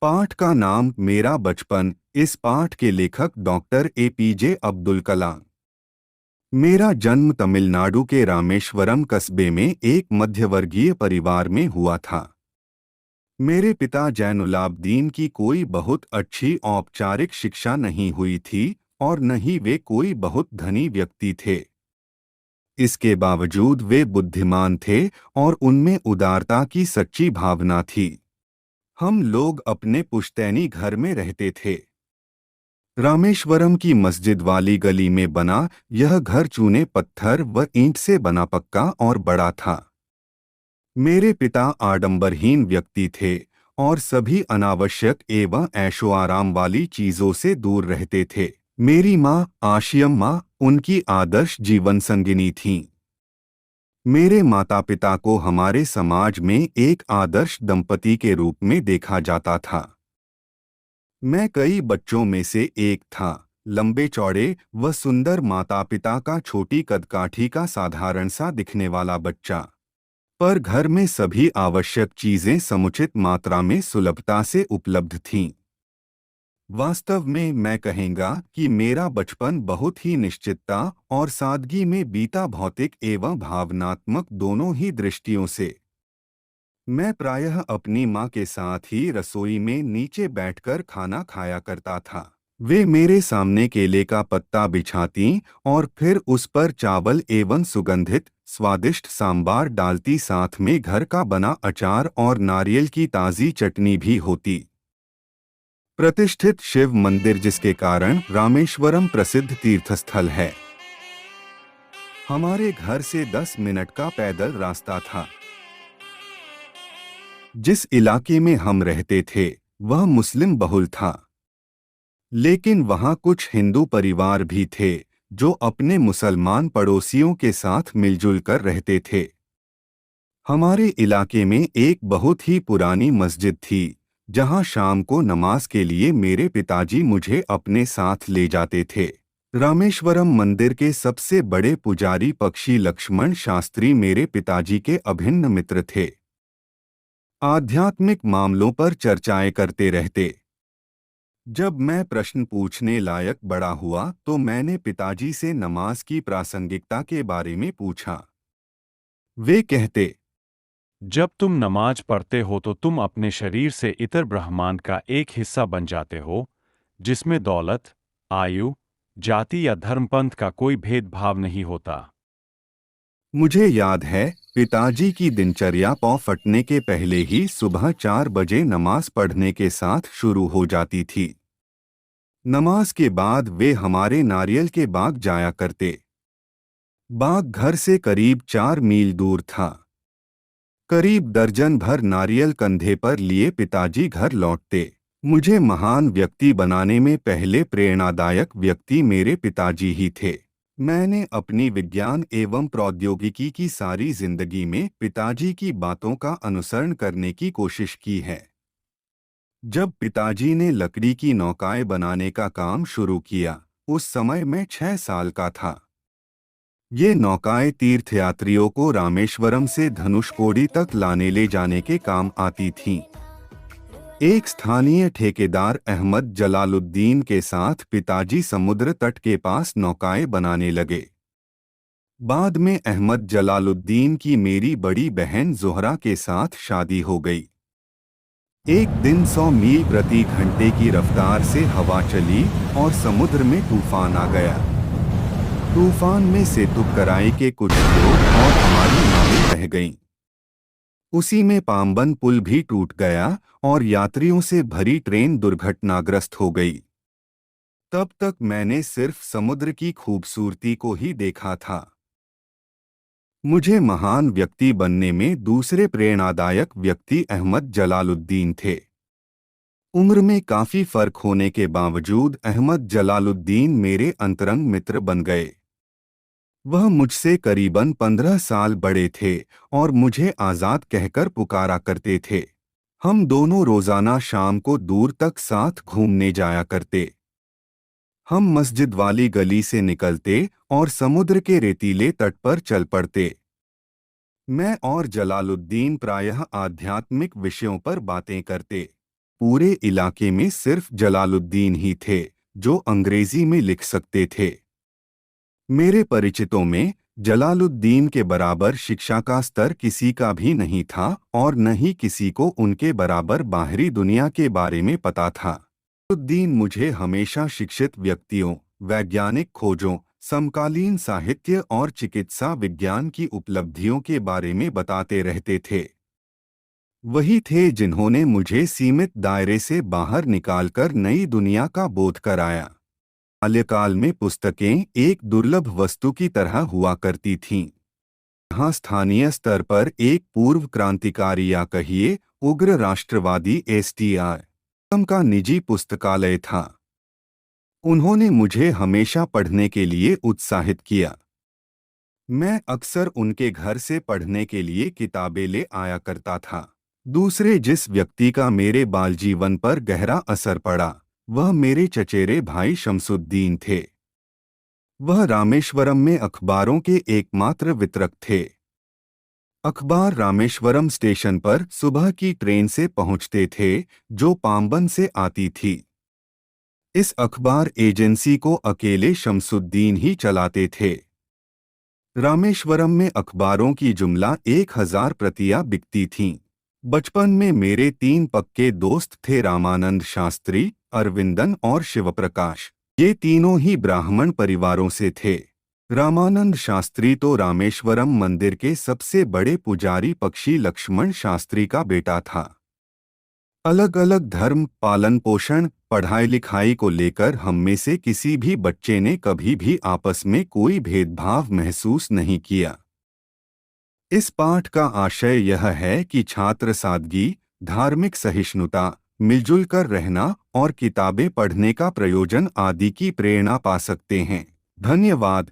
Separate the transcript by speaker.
Speaker 1: पाठ का नाम मेरा बचपन। इस पाठ के लेखक डॉक्टर एपीजे अब्दुल कलाम। मेरा जन्म तमिलनाडु के रामेश्वरम कस्बे में एक मध्यवर्गीय परिवार में हुआ था। मेरे पिता जैनुलाब्दीन की कोई बहुत अच्छी औपचारिक शिक्षा नहीं हुई थी और न ही वे कोई बहुत धनी व्यक्ति थे। इसके बावजूद वे बुद्धिमान थे और उनमें उदारता की सच्ची भावना थी। हम लोग अपने पुश्तैनी घर में रहते थे। रामेश्वरम की मस्जिद वाली गली में बना यह घर चूने पत्थर व ईंट से बना पक्का और बड़ा था। मेरे पिता आडंबरहीन व्यक्ति थे और सभी अनावश्यक एवं ऐशोआराम वाली चीजों से दूर रहते थे। मेरी माँ आशियम्मा उनकी आदर्श जीवन संगिनी थीं। मेरे माता पिता को हमारे समाज में एक आदर्श दंपति के रूप में देखा जाता था। मैं कई बच्चों में से एक था, लंबे चौड़े व सुंदर माता पिता का छोटी कदकाठी का साधारण सा दिखने वाला बच्चा। पर घर में सभी आवश्यक चीजें समुचित मात्रा में सुलभता से उपलब्ध थीं। वास्तव में मैं कहूँगा कि मेरा बचपन बहुत ही निश्चितता और सादगी में बीता, भौतिक एवं भावनात्मक दोनों ही दृष्टियों से। मैं प्रायः अपनी माँ के साथ ही रसोई में नीचे बैठकर खाना खाया करता था। वे मेरे सामने केले का पत्ता बिछाती और फिर उस पर चावल एवं सुगंधित स्वादिष्ट सांबार डालती, साथ में घर का बना अचार और नारियल की ताज़ी चटनी भी होती। प्रतिष्ठित शिव मंदिर, जिसके कारण रामेश्वरम प्रसिद्ध तीर्थस्थल है। हमारे घर से 10 मिनट का पैदल रास्ता था। जिस इलाके में हम रहते थे वह मुस्लिम बहुल था, लेकिन वहाँ कुछ हिंदू परिवार भी थे जो अपने मुसलमान पड़ोसियों के साथ मिलजुल कर रहते थे। हमारे इलाके में एक बहुत ही पुरानी मस्जिद थी जहाँ शाम को नमाज के लिए मेरे पिताजी मुझे अपने साथ ले जाते थे। रामेश्वरम मंदिर के सबसे बड़े पुजारी पक्षी लक्ष्मण शास्त्री मेरे पिताजी के अभिन्न मित्र थे। आध्यात्मिक मामलों पर चर्चाएं करते रहते। जब मैं प्रश्न पूछने लायक बड़ा हुआ तो मैंने पिताजी से नमाज की प्रासंगिकता के बारे में पूछा। वे कहते,
Speaker 2: जब तुम नमाज पढ़ते हो तो तुम अपने शरीर से इतर ब्रह्मांड का एक हिस्सा बन जाते हो, जिसमें दौलत, आयु, जाति या धर्मपंथ का कोई भेदभाव नहीं होता।
Speaker 1: मुझे याद है पिताजी की दिनचर्या पौ फटने के पहले ही सुबह 4 बजे नमाज पढ़ने के साथ शुरू हो जाती थी। नमाज के बाद वे हमारे नारियल के बाग जाया करते। बाग घर से करीब 4 मील दूर था। करीब दर्जन भर नारियल कंधे पर लिए पिताजी घर लौटते। मुझे महान व्यक्ति बनाने में पहले प्रेरणादायक व्यक्ति मेरे पिताजी ही थे। मैंने अपनी विज्ञान एवं प्रौद्योगिकी की सारी जिंदगी में पिताजी की बातों का अनुसरण करने की कोशिश की है। जब पिताजी ने लकड़ी की नौकाएं बनाने का काम शुरू किया, उस समय मैं 6 साल का था। ये नौकाएं तीर्थयात्रियों को रामेश्वरम से धनुषकोडी तक लाने ले जाने के काम आती थीं। एक स्थानीय ठेकेदार अहमद जलालुद्दीन के साथ पिताजी समुद्र तट के पास नौकाएं बनाने लगे। बाद में अहमद जलालुद्दीन की मेरी बड़ी बहन ज़ोहरा के साथ शादी हो गई। एक दिन 100 मील प्रति घंटे की रफ्तार से हवा चली और समुद्र में तूफान आ गया। तूफान में सेतुकराई के कुछ लोग और हमारी नावें बह गईं। उसी में पाम्बन पुल भी टूट गया और यात्रियों से भरी ट्रेन दुर्घटनाग्रस्त हो गई। तब तक मैंने सिर्फ समुद्र की खूबसूरती को ही देखा था। मुझे महान व्यक्ति बनने में दूसरे प्रेरणादायक व्यक्ति अहमद जलालुद्दीन थे। उम्र में काफी फर्क होने के बावजूद अहमद जलालुद्दीन मेरे अंतरंग मित्र बन गए। वह मुझसे करीबन 15 साल बड़े थे और मुझे आज़ाद कहकर पुकारा करते थे। हम दोनों रोजाना शाम को दूर तक साथ घूमने जाया करते। हम मस्जिद वाली गली से निकलते और समुद्र के रेतीले तट पर चल पड़ते। मैं और जलालुद्दीन प्रायः आध्यात्मिक विषयों पर बातें करते। पूरे इलाके में सिर्फ जलालुद्दीन ही थे जो अंग्रेजी में लिख सकते थे। मेरे परिचितों में जलालुद्दीन के बराबर शिक्षा का स्तर किसी का भी नहीं था और न ही किसी को उनके बराबर बाहरी दुनिया के बारे में पता था। जलालुद्दीन मुझे हमेशा शिक्षित व्यक्तियों, वैज्ञानिक खोजों, समकालीन साहित्य और चिकित्सा विज्ञान की उपलब्धियों के बारे में बताते रहते थे। वही थे जिन्होंने मुझे सीमित दायरे से बाहर निकालकर नई दुनिया का बोध कराया। बाल्यकाल में पुस्तकें एक दुर्लभ वस्तु की तरह हुआ करती थीं। यहाँ स्थानीय स्तर पर एक पूर्व क्रांतिकारी या कहिए उग्र राष्ट्रवादी एसटीआर का निजी पुस्तकालय था। उन्होंने मुझे हमेशा पढ़ने के लिए उत्साहित किया। मैं अक्सर उनके घर से पढ़ने के लिए किताबें ले आया करता था। दूसरे जिस व्यक्ति का मेरे बाल जीवन पर गहरा असर पड़ा वह मेरे चचेरे भाई शमसुद्दीन थे। वह रामेश्वरम में अखबारों के एकमात्र वितरक थे। अखबार रामेश्वरम स्टेशन पर सुबह की ट्रेन से पहुंचते थे जो पाम्बन से आती थी। इस अखबार एजेंसी को अकेले शमसुद्दीन ही चलाते थे। रामेश्वरम में अखबारों की जुमला 1000 प्रतियां बिकती थीं। बचपन में मेरे 3 पक्के दोस्त थे, रामानंद शास्त्री, अरविंदन और शिवप्रकाश। ये तीनों ही ब्राह्मण परिवारों से थे। रामानंद शास्त्री तो रामेश्वरम मंदिर के सबसे बड़े पुजारी पक्षी लक्ष्मण शास्त्री का बेटा था। अलग अलग धर्म, पालन पोषण, पढ़ाई लिखाई को लेकर हम में से किसी भी बच्चे ने कभी भी आपस में कोई भेदभाव महसूस नहीं किया। इस पाठ का आशय यह है कि छात्र सादगी, धार्मिक सहिष्णुता, मिलजुल कर रहना और किताबें पढ़ने का प्रयोजन आदि की प्रेरणा पा सकते हैं। धन्यवाद।